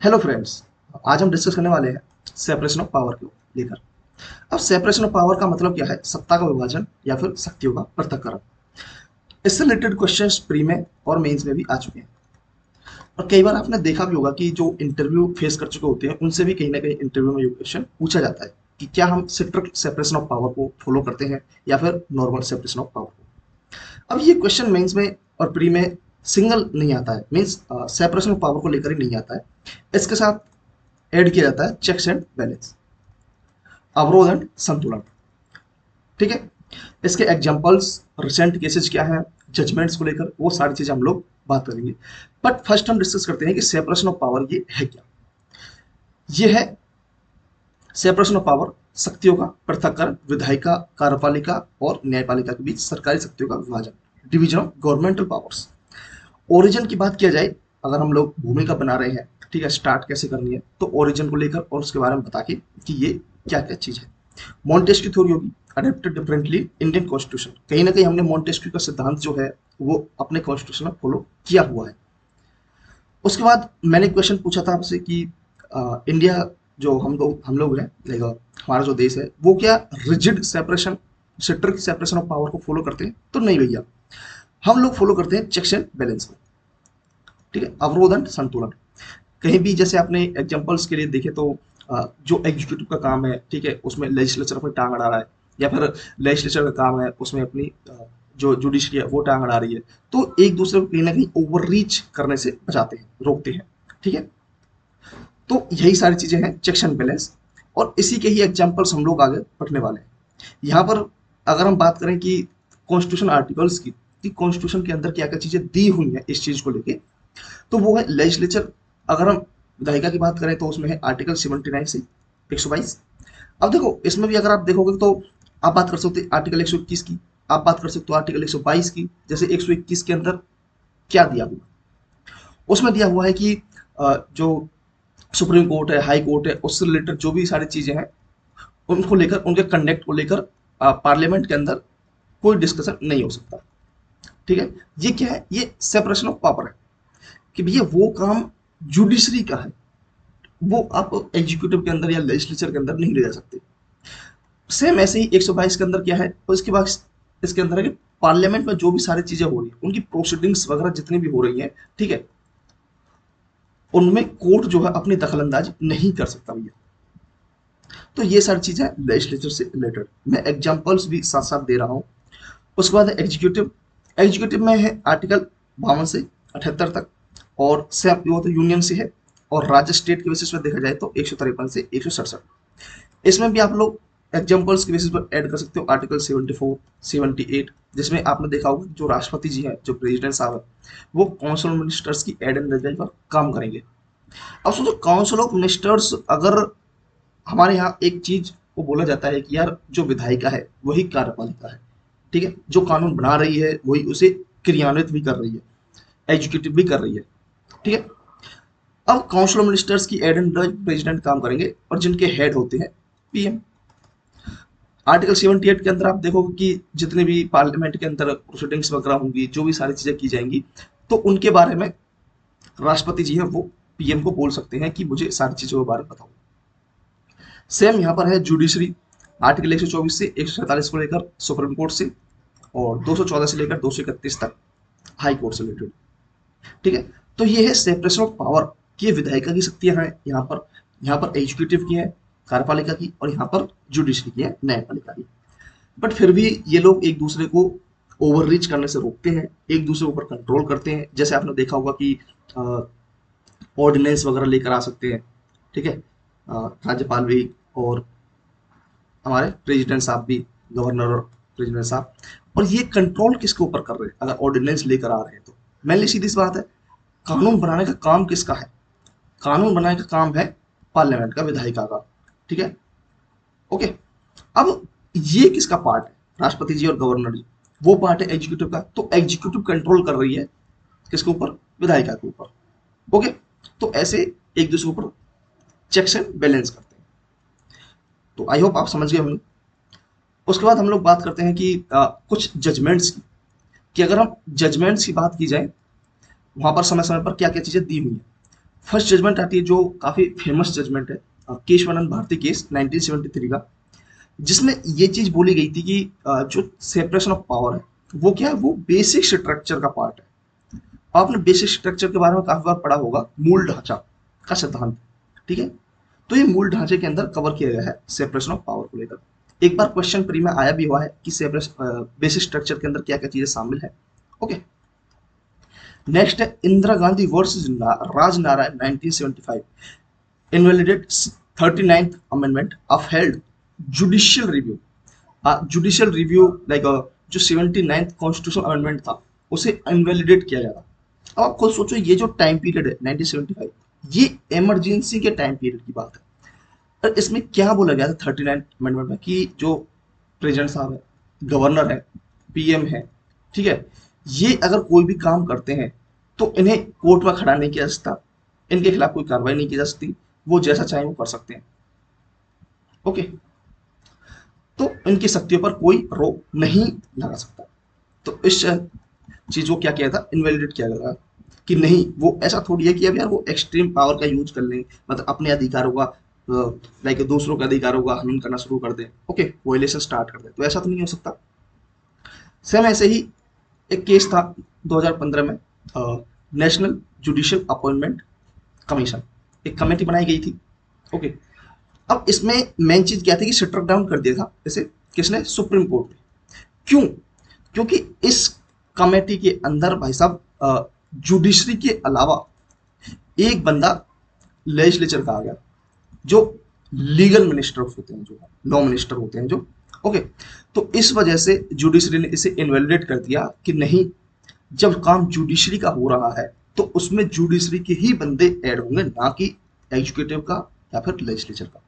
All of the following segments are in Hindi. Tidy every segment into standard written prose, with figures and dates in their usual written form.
Hello friends. आज हम डिस्कस करने वाले हैं सेपरेशन ऑफ पावर को लेकर। अब सेपरेशन ऑफ पावर का मतलब क्या है? सत्ता का विभाजन या फिर शक्तियों का पृथक्करण। इससे रिलेटेड क्वेश्चंस प्री में और मेंस में भी आ चुके हैं, और कई बार आपने देखा भी होगा कि जो इंटरव्यू फेस कर चुके होते हैं उनसे भी कहीं ना कहीं इंटरव्यू में ये क्वेश्चन पूछा जाता है कि क्या हम स्ट्रिक्ट सेपरेशन ऑफ पावर को फॉलो करते हैं या फिर नॉर्मल सेपरेशन ऑफ पावर को। अब ये क्वेश्चन मेंस में और प्री में सिंगल नहीं आता है, मीन्स सेपरेशन ऑफ पावर को लेकर ही नहीं आता है। इसके साथ ऐड किया जाता है चेक्स एंड बैलेंस, अवरोध एंड संतुलन। ठीक है, इसके एग्जांपल्स, रिसेंट केसेस क्या है, जजमेंट्स को लेकर वो सारी चीजें हम लोग बात करेंगे। बट फर्स्ट हम डिस्कस करते हैं कि सेपरेशन ऑफ पावर ये है क्या। ये है सेपरेशन ऑफ पावर, शक्तियों का पृथक्करण, विधायिका, कार्यपालिका और न्यायपालिका के बीच सरकारी शक्तियों का विभाजन, division of governmental powers. Origin की बात किया जाए, अगर हम लोग भूमिका बना रहे हैं, ठीक है, स्टार्ट कैसे करनी है, तो ओरिजिन को लेकर और उसके बारे में बता के कि ये क्या क्या चीज है। मॉन्टेस्क्यू थ्योरी होगी, अडेप्टेड डिफरेंटली इंडियन कॉन्स्टिट्यूशन। कहीं ना कहीं हमने मॉन्टेस्क्यू का सिद्धांत जो है वो अपने कॉन्स्टिट्यूशन में फॉलो किया हुआ है। उसके बाद मैंने क्वेश्चन पूछा था आपसे कि इंडिया जो हम लोग हैं, लाइक हमारा जो देश है, वो क्या rigid separation, strict separation of power को फॉलो करते हैं? तो नहीं भैया, हम लोग फॉलो करते हैं चेक्स एंड बैलेंस को। ठीक है, अवरोध एंड संतुलन। कहीं भी जैसे आपने एग्जांपल्स के लिए देखे तो जो एग्जीक्यूटिव का काम है, ठीक है, उसमें लेजिस्लेचर अपनी टांग अड़ा रहा है, या फिर लेजिस्लेचर का काम है उसमें अपनी जो जुडिशरी है वो टांग अड़ा रही है, तो एक दूसरे को कहीं ना कहीं ओवर रीच करने से बचाते हैं, रोकते हैं। ठीक है, तो यही सारी चीजें हैं चेक्स एंड बैलेंस, और इसी के ही एग्जांपल्स हम लोग आगे पढ़ने वाले हैं। यहाँ पर अगर हम बात करें कि कॉन्स्टिट्यूशन आर्टिकल्स की, कि कॉन्स्टिट्यूशन के अंदर क्या क्या चीजें दी हुई हैं इस चीज को लेके, तो वो है लेजिस्लेचर। अगर हम विधायिका की बात करें तो उसमें है आर्टिकल 79 से 122। अब देखो, इसमें भी अगर आप देखोगे तो आप बात कर सकते हो आर्टिकल 121 की, आप बात कर सकते हो आर्टिकल 122 की। जैसे 121 के अंदर क्या दिया हुआ, उसमें दिया हुआ है कि जो सुप्रीम कोर्ट है, हाई कोर्ट है, उससे रिलेटेड जो भी सारी चीजें हैं उनको लेकर, उनके कंडक्ट को लेकर पार्लियामेंट के अंदर कोई डिस्कशन नहीं हो सकता। ठीक है, ये क्या है? ये सेपरेशन ऑफ पावर है कि भैया वो काम जुडिशरी का है, वो आप एग्जीक्यूटिव के अंदर या लेजिस्लेचर के अंदर नहीं ले जा सकते। सेम ऐसे ही 122 के अंदर क्या है, और इसके बाद इसके अंदर है कि पार्लियामेंट में जो भी सारी चीजें हो रही है, उनकी प्रोसीडिंग्स वगैरह जितनी भी हो रही हैं, ठीक है, उनमें कोर्ट जो है अपनी दखलंदाजी नहीं कर सकता भैया। तो ये सारी चीजें लेजिस्लेचर से रिलेटेड, मैं एग्जांपल्स भी साथ साथ दे रहा हूँ। उसके बाद एग्जीक्यूटिव। एग्जीक्यूटिव में है आर्टिकल 52 से 78 तक, और सेम वो तो यूनियन से है, और राज्य स्टेट के बेसिस पर देखा जाए तो 153 से 167। इसमें भी आप लोग एग्जाम्पल्स के बेसिस पर ऐड कर सकते हो आर्टिकल 74, 78, जिसमें आपने देखा होगा जो राष्ट्रपति जी हैं, जो प्रेसिडेंट साहब है, वो काउंसिल ऑफ मिनिस्टर्स की एड एंड रिजल्ट पर काम करेंगे। अब सोचो, काउंसिल ऑफ मिनिस्टर्स, अगर हमारे यहाँ एक चीज को बोला जाता है कि यार जो विधायिका है वही कार्यपालिका है, ठीक है, जो कानून बना रही है वही उसे क्रियान्वित भी कर रही है, एग्जीक्यूटिव भी कर रही है। ठीक है, अब काउंसिल ऑफ मिनिस्टर्स की एड एंड प्रेसिडेंट काम करेंगे, और जिनके हेड होते हैं पीएम। आर्टिकल 78 के अंदर आप देखोगे कि जितने भी पार्लियामेंट के अंदर प्रोसीडिंग्स वगैरह होंगी, जो भी सारी चीजें की जाएंगी, तो उनके बारे में राष्ट्रपति जी हैं वो पीएम को बोल सकते हैं कि मुझे सारी चीजों के बारे में बताओ। सेम यहाँ पर है जुडिशरी, आर्टिकल 124 से 147 को लेकर सुप्रीम कोर्ट से, और 214 से लेकर 231 तक हाई कोर्ट से रिलेटेड। ठीक है, तो ये है सेपरेशन ऑफ पावर की। विधायिका की शक्तियां हैं यहाँ पर एग्जीक्यूटिव की है, कार्यपालिका की, और यहाँ पर जुडिशरी की है, न्यायपालिका की। बट फिर भी ये लोग एक दूसरे को ओवर रीच करने से रोकते हैं, एक दूसरे के ऊपर कंट्रोल करते हैं। जैसे आपने देखा होगा कि ऑर्डिनेंस वगैरह लेकर आ सकते हैं, ठीक है, राज्यपाल भी, और हमारे प्रेसिडेंट साहब भी, गवर्नर और प्रेसिडेंट साहब। और ये कंट्रोल किसके ऊपर कर रहे हैं? अगर ऑर्डिनेंस लेकर आ रहे हैं तो मेनली सीधी सी बात है, कानून बनाने का काम किसका है? कानून बनाने का काम है पार्लियामेंट का, विधायिका का। ठीक है, ओके। अब ये किसका पार्ट है? राष्ट्रपति जी और गवर्नर जी, वो पार्ट है एग्जीक्यूटिव का। तो एग्जीक्यूटिव कंट्रोल कर रही है किसके ऊपर? विधायिका के ऊपर। ओके, तो ऐसे एक दूसरे के ऊपर चेक्स एंड बैलेंस करते हैं। तो आई होप आप समझ गए होंगे। उसके बाद हम लोग बात करते हैं कि कुछ जजमेंट्स की, कि अगर हम जजमेंट्स की बात की जाए, वहां पर समय समय पर क्या क्या चीजें दी हुई हैं। फर्स्ट जजमेंट आती है जो काफी फेमस जजमेंट है, केशवानंद भारती केस 1973 का, जिसमें ये चीज बोली गई थी कि जो सेपरेशन ऑफ पावर है वो क्या है, वो बेसिक स्ट्रक्चर का पार्ट है। आपने बेसिक स्ट्रक्चर के बारे में काफी बार पढ़ा होगा, मूल ढांचा का सिद्धांत, ठीक है। तो ये मूल ढांचे के अंदर कवर किया गया है सेपरेशन ऑफ पावर को लेकर। एक बार क्वेश्चन प्री में आया भी हुआ है कि सेपरेशन बेसिक स्ट्रक्चर के अंदर क्या क्या चीजें शामिल है। ओके, नेक्स्ट है Indira Gandhi versus Raj Narayan 1975, invalidate 39th amendment upheld judicial review. Judicial review like जो 79th कॉन्स्टिट्यूशनल अमेंडमेंट था उसे इनवैलिडेट किया गया था। अब आप खुद सोचो, ये जो टाइम पीरियड है 1975, ये इमरजेंसी के टाइम पीरियड की बात है। और इसमें क्या बोला गया था 39th अमेंडमेंट में कि जो प्रेसिडेंट साहब है, गवर्नर है, पीएम है, ठीक है, ये अगर कोई भी काम करते हैं तो इन्हें कोर्ट में खड़ा नहीं किया जा सकता, इनके खिलाफ कोई कार्रवाई नहीं की जा सकती, वो जैसा चाहे वो कर सकते हैं। ओके, तो इनकी शक्तियों पर कोई रोक नहीं लगा सकता। तो इस चीज को क्या किया था, इनवैलिडेट किया गया कि नहीं, वो ऐसा थोड़ी है कि अब यार वो एक्सट्रीम पावर का यूज कर लें, मतलब अपने अधिकारों का लाइक दूसरों के अधिकारों का हनन करना शुरू कर दें, ओके, वायलेशन स्टार्ट कर दें, तो ऐसा तो नहीं हो सकता। सेम ऐसे ही एक केस था 2015 में, नेशनल जुडिशियल अपॉइंटमेंट कमीशन, एक कमेटी बनाई गई थी। ओके, अब इसमें मेन चीज क्या थी कि स्ट्रक डाउन कर दिया था जैसे किसने, सुप्रीम कोर्ट ने। क्यों? क्योंकि इस कमेटी के अंदर भाई साहब जुडिशरी के अलावा एक बंदा लेजिस्लेचर का आ गया, जो लीगल मिनिस्टर होते हैं, जो लॉ मिनिस्टर होते हैं जो। ओके, तो इस वजह से जुडिशरी ने इसे इनवैलिडेट कर दिया कि नहीं, जब काम जुडिशरी का हो रहा है तो उसमें जुडिशरी के ही बंदे ऐड होंगे, ना कि एग्जीक्यूटिव का या फिर लेजिस्लेचर का।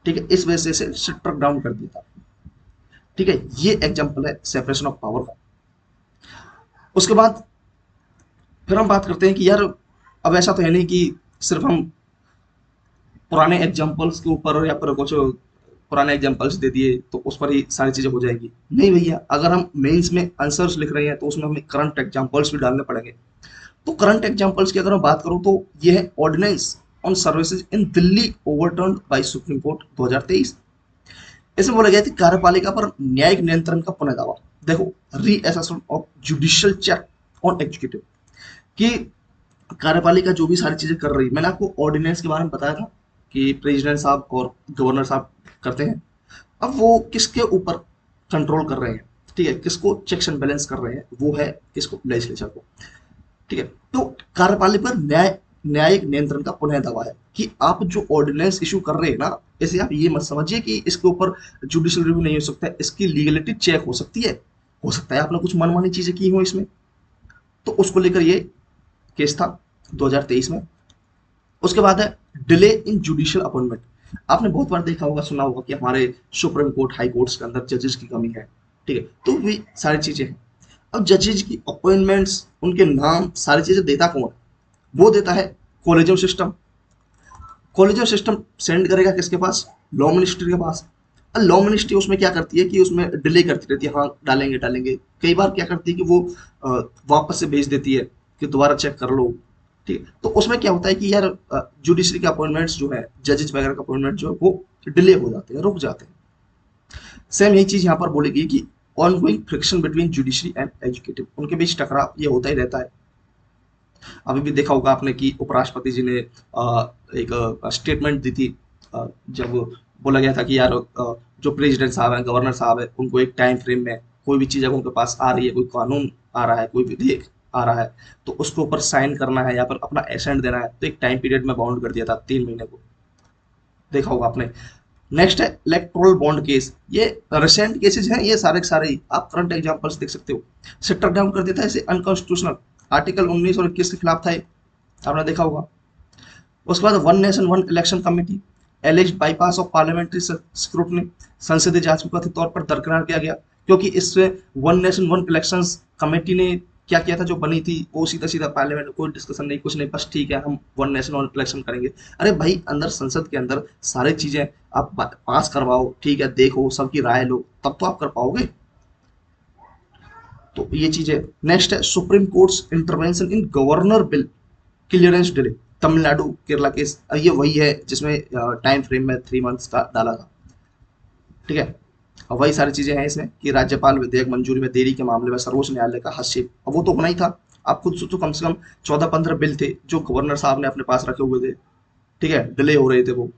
ठीक है, इस वजह से स्ट्रक डाउन कर दिया था। ठीक है, ये एग्जांपल है सेपरेशन ऑफ पावर का। उसके बाद फिर हम बात करते हैं कि यार अब ऐसा तो है नहीं कि सिर्फ हम पुराने एग्जांपल्स के ऊपर या फिर कुछ पुराने एग्जांपल्स दे दिए तो उस पर ही सारी चीजें हो जाएगी। नहीं भैया, अगर हम मेंस में आंसर्स लिख रहे हैं तो उसमें हमें करंट एग्जांपल्स भी डालने पड़ेंगे। तो करंट एग्जांपल्स की अगर मैं बात करूं तो ये है ordinance on services in Delhi overturned by supreme court 2023। इसमें बोला गया था कार्यपालिका पर न्यायिक नियंत्रण का पुनः दावा। देखो, reassessment of judicial check on executive, कि कार्यपालिका जो भी सारी चीजें कर रही, मैंने आपको ऑर्डिनेंस के बारे में बताया था कि प्रेसिडेंट साहब और गवर्नर साहब करते हैं। अब वो किसके ऊपर कंट्रोल कर रहे हैं, ठीक है, किसको चेक्स एंड बैलेंस कर रहे हैं, वो है किसको, लेजिस्लेचर को। ठीक है, तो कार्यपालिका पर न्यायिक नियंत्रण का पुनः दावा है कि आप जो ऑर्डिनेंस इशू कर रहे हैं ना, इसे आप ये मत समझिए कि इसके ऊपर जुडिशियल रिव्यू नहीं हो सकता है, इसकी लीगलिटी चेक हो सकती है। हो सकता है आपने कुछ मनमानी चीजें की हो इसमें, तो उसको लेकर ये केस था 2023 में। उसके बाद है डिले इन जुडिशियल अपॉइंटमेंट। आपने बहुत बार देखा होगा, सुना होगा कि हमारे सुप्रीम कोर्ट, हाई कोर्ट्स के अंदर जजेस की कमी है, ठीक है, तो भी सारी चीजें हैं। अब जजेस की अपॉइंटमेंट्स, उनके नाम, सारी चीजें देता कौन है? वो देता है collegium system. Collegium system send करेगा किसके पास? लॉ मिनिस्ट्री के पास। और लॉ मिनिस्ट्री उसमें क्या करती है कि उसमें डिले करती रहती है, हाँ डालेंगे डालेंगे, कई बार क्या करती है कि वो वापस से भेज देती है कि दोबारा चेक कर लो। ठीक है, तो उसमें क्या होता है कि यार जुडिशरी के अपॉइंटमेंट्स जो है, जजेस वगैरह का अपॉइंटमेंट जो है वो डिले हो जाते हैं, रुक जाते हैं। सेम यही चीज यहाँ पर बोली गई कि ongoing friction between judiciary and educative, उनके बीच टकराव ये होता ही रहता है। अभी भी देखा होगा आपने कि उपराष्ट्रपति जी ने एक स्टेटमेंट दी थी, जब बोला गया था कि यार जो प्रेसिडेंट साहब हैं, गवर्नर साहब है, उनको एक टाइम फ्रेम में कोई भी चीज अगर उनके पास आ रही है, कोई कानून आ रहा है, कोई विधेयक आ रहा है, तो उसके ऊपर साइन करना है या फिर अपना एसेंट देना है, तो एक टाइम पीरियड में बाउंड कर दिया था 3 महीने को। देखा होगा आपने। नेक्स्ट है इलेक्ट्रोल बॉन्ड केस। ये रिसेंट केसेस हैं, ये सारे के सारे ही आप करंट एग्जांपल्स देख सकते हो। स्ट्रक डाउन कर देता है इसे अनकॉन्स्टिट्यूशनल, आर्टिकल 19 और 21 के खिलाफ था ये, आपने देखा होगा। उसके बाद one nation one election committee, एलिज्ड bypass of parliamentary scrutiny, संसदीय जांच को कथित तौर पर दरकिनार किया गया, क्योंकि इससे one nation one elections committee ने क्या किया था, जो बनी थी वो सीधा सीधा पार्लियामेंट में कोई डिस्कशन नहीं, कुछ नहीं, बस ठीक है हम वन नेशन वन इलेक्शन करेंगे। अरे भाई, अंदर संसद के अंदर सारी चीजें आप पास करवाओ, ठीक है, देखो सबकी राय लो, तब तो आप कर पाओगे। तो ये चीज है। नेक्स्ट है सुप्रीम कोर्ट्स इंटरवेंशन इन governor bill clearance delay, Tamil Nadu Kerala case, ये वही है जिसमें टाइम फ्रेम में 3 मंथ्स का डाला था, ठीक है। और वही सारी चीजें हैं इसमें कि राज्यपाल विधेयक मंजूरी में देरी के मामले में सर्वोच्च न्यायालय का हस्तक्षेप, अब वो तो होना ही था। आप खुद सोचो, कम से कम 14-15 बिल थे जो गवर्नर साहब ने अपने पास रखे हुए थे, ठीक है, डिले हो रहे थे वो।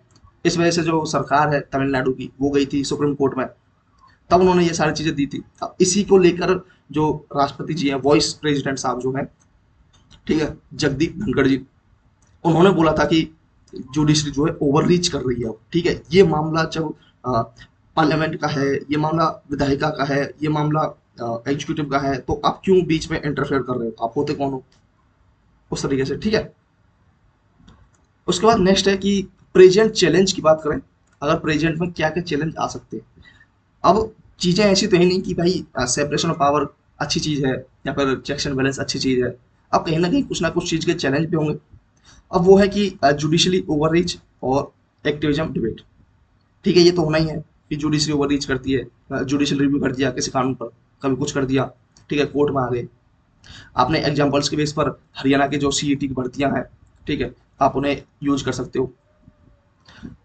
इस वजह से जो सरकार है तमिलनाडु की, वो गई थी सुप्रीम कोर्ट में, तब उन्होंने ये सारी चीजें दी थी। अब इसी को लेकर जो राष्ट्रपति जी हैं, वॉइस प्रेसिडेंट साहब जो हैं, ठीक है, जगदीप धनखड़ जी, उन्होंने बोला था कि जुडिशरी जो है ओवर रीच कर रही है अब, ठीक है। ये मामला जब पार्लियामेंट का है, ये मामला विधायिका का है, ये मामला एग्जीक्यूटिव का है, तो आप क्यों बीच में इंटरफेयर कर रहे हो, आप होते कौन हो, उस तरीके से, ठीक है। उसके बाद नेक्स्ट है कि प्रेजेंट चैलेंज की बात करें, अगर प्रेजेंट में क्या क्या चैलेंज आ सकते हैं। अब चीजें ऐसी तो है नहीं कि भाई सेपरेशन ऑफ पावर अच्छी चीज है या फिर चेक्स एंड बैलेंस अच्छी चीज है। अब कहीं ना कुछ चीज के चैलेंज भी होंगे। अब वो है कि जुडिशली ओवररीच और एक्टिविज्म डिबेट, ठीक है, ये तो होना ही है कि जुडिशरी ओवररीच करती है, जुडिशियल रिव्यू कर दिया किसी कानून पर, कभी कुछ कर दिया, ठीक है, कोर्ट में आ गए। आपने एग्जाम्पल्स के बेस पर हरियाणा के जो सीईटी की भर्तियां हैं, ठीक है, आप उन्हें यूज कर सकते हो।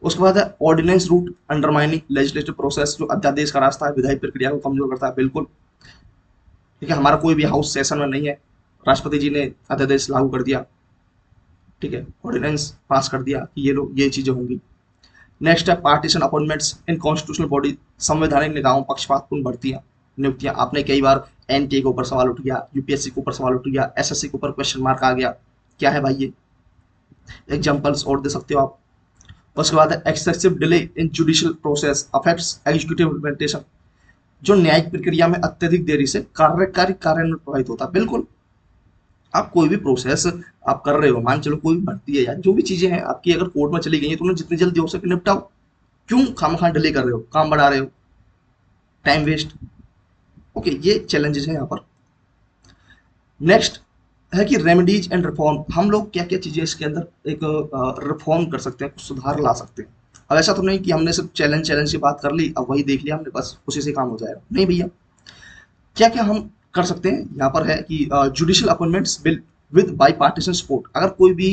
उसके बाद है ordinance route undermining legislative process, जो अध्यादेश का रास्ता है विधायी प्रक्रिया को कमजोर करता है, बिल्कुल, ठीक है। हमारा कोई भी हाउस सेशन में नहीं है, राष्ट्रपति जी ने अध्यादेश लागू कर दिया, ठीक है, ऑर्डिनेंस पास कर दिया कि ये लोग ये चीजें होंगी। नेक्स्ट है पार्टीशन अपॉइंटमेंट्स इन कॉन्स्टिट्यूशनल बॉडी, संवैधानिक निकायों पक्षपातपूर्ण भर्तियां नियुक्तियां। आपने कई बार एनटीए के ऊपर सवाल उठ गया, यूपीएससी के ऊपर सवाल उठ गया, एसएससी के ऊपर क्वेश्चन मार्क आ गया, क्या है भाई ये, एग्जाम्पल्स और दे सकते हो आप। उसके बाद है excessive delay in judicial process affects executive implementation, जो न्यायिक प्रक्रिया में अत्यधिक देरी से कार्यकारी कार्यान्वयन प्रभावित होता है, बिल्कुल। आप कोई भी प्रोसेस आप कर रहे हो, मान चलो कोई भी भर्ती है या जो भी चीजें हैं आपकी अगर कोर्ट में चली गई है, तो उन्हें जितनी जल्दी हो सके निपटाओ। क्यों खामखा डिले कर रहे हो, काम बढ़ा रहे हो, टाइम वेस्ट। ओके, ये चैलेंजेस है यहाँ पर। नेक्स्ट है कि रेमेडीज एंड रिफॉर्म, हम लोग क्या क्या चीजें इसके अंदर एक रिफॉर्म कर सकते हैं, कुछ सुधार ला सकते हैं। अब ऐसा तो नहीं कि हमने सिर्फ चैलेंज चैलेंज की बात कर ली, अब वही देख लिया हमने, बस उसी से काम हो जाएगा, नहीं भैया। क्या क्या हम कर सकते हैं यहाँ पर है कि judicial appointments bill with by partition support, अगर कोई भी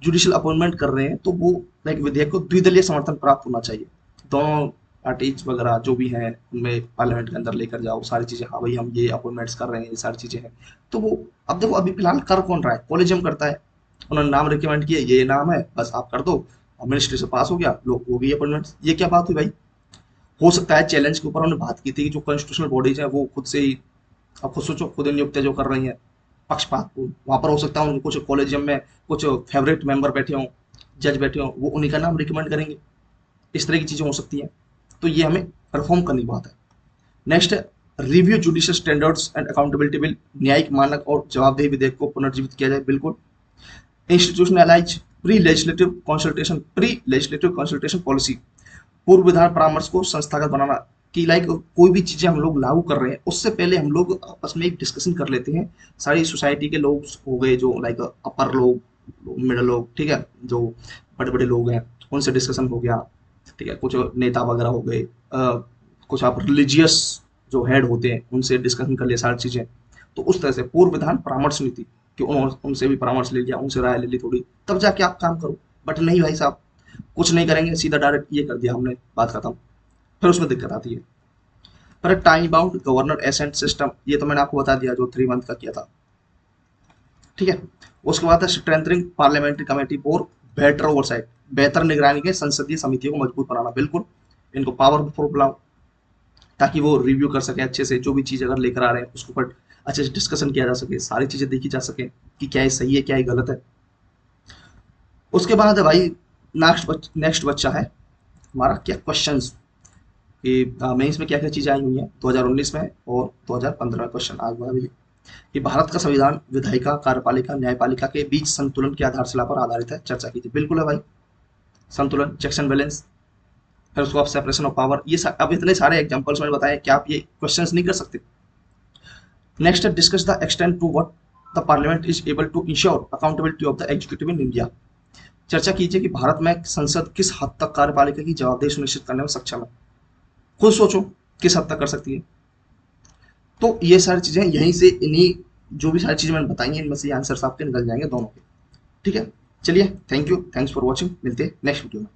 जुडिशियल अपॉइंटमेंट कर रहे हैं तो वो लाइक विधेयक को द्विदलीय समर्थन प्राप्त होना चाहिए, दोनों पार्टीज वगैरह जो भी हैं उनमें पार्लियामेंट के अंदर लेकर जाओ सारी चीजें, हाँ भाई हम ये अपॉइंटमेंट्स कर रहे हैं, ये सारी चीजें हैं। तो वो अब देखो, अभी फिलहाल कर कौन रहा है, कॉलेजियम करता है, उन्होंने नाम रिकमेंड किया, ये नाम है, बस आप कर दो, मिनिस्ट्री से पास हो गया, लोग हो गई अपॉइंटमेंट्स। ये क्या बात हुई भाई। हो सकता है चैलेंज के ऊपर उन्होंने बात की थी कि जो कॉन्स्टिट्यूशनल बॉडीज है वो खुद से ही, आप खुद सोचो, खुद नियुक्तियां जो कर रही हैं पक्षपातपूर्ण, वहां पर हो सकता है उनको कुछ कॉलेजियम में कुछ फेवरेट मेंबर बैठे हों, जज बैठे हों, वो उन्हीं का नाम रिकमेंड करेंगे, इस तरह की चीजें हो सकती हैं। तो ये हमें रिफॉर्म करने की बात है। नेक्स्ट है review judicial standards and accountability bill, न्यायिक मानक और जवाबदेही विधेयक को पुनर्जीवित किया जाए, बिल्कुल। Institutionalise pre legislative consultation policy, पूर्व विधान परामर्श को संस्थागत बनाना, कि लाइक कोई भी चीजें हम लोग लागू कर रहे हैं उससे पहले हम लोग आपस में एक डिस्कशन कर लेते हैं, सारी सोसाइटी के लोग हो गए जो लाइक अपर लोग, मिडल लोग, ठीक है, जो बड़े बड़े लोग हैं उनसे डिस्कशन हो गया, ठीक है, कुछ नेता वगैरह हो गए, कुछ आप रिलीजियस जो हेड होते हैं उनसे डिस्कशन कर लिया सारी चीजें। तो उस तरह से पूर्व विधान परामर्श नीति कि उनसे भी परामर्श ले लिया, उनसे राय ले ली थोड़ी, तब जाके आप काम करो। बट नहीं भाई साहब, कुछ नहीं करेंगे, सीधा डायरेक्ट ये कर दिया हमने, बात खत्म, फिर उसमें दिक्कत आती है। पर time bound governor assent system, ये तो मैंने आपको बता दिया जो 3 मंथ का किया था, ठीक है। उसके बाद है strengthening parliamentary committee for better oversight, बेहतर निगरानी के संसदीय समितियों को मजबूत बनाना, बिल्कुल, इनको पावरफुल बनाओ ताकि वो रिव्यू कर सके अच्छे से, जो भी चीज अगर लेकर आ रहे हैं उसके ऊपर अच्छे से डिस्कशन किया जा सके, सारी चीजें देखी जा सके कि क्या ये सही है क्या ये गलत है। उसके बाद है भाई नेक्स्ट बच्चा है हमारा क्या क्वेश्चंस, कि मेंस में क्या क्या चीजें आई हुई हैं 2019 में और 2015 में, क्वेश्चन आ हुआ है भैया कि भारत का संविधान विधायिका कार्यपालिका न्यायपालिका के बीच संतुलन की आधारशिला पर आधारित है, चर्चा कीजिए, बिल्कुल है भाई, संतुलन, चेक्स एंड बैलेंस, फिर उसको आप सेपरेशन ऑफ पावर, ये अब इतने सारे एग्जांपल्स मैंने बताया, क्या आप ये क्वेश्चंस नहीं कर सकते। नेक्स्ट है discuss the extent to what the parliament is able to ensure accountability of the executive in India, चर्चा कीजिए कि भारत में संसद किस हद तक कार्यपालिका की जवाबदेही सुनिश्चित करने में सक्षम है, खुद सोचो किस हद तक कर सकती है। तो ये सारी चीजें यहीं से, इन्हीं जो भी सारी चीजें मैंने बताई हैं इनमें से आंसर आपके निकल जाएंगे दोनों के। ठीक है, चलिए, thank you, thanks for watching, मिलते हैं नेक्स्ट वीडियो में।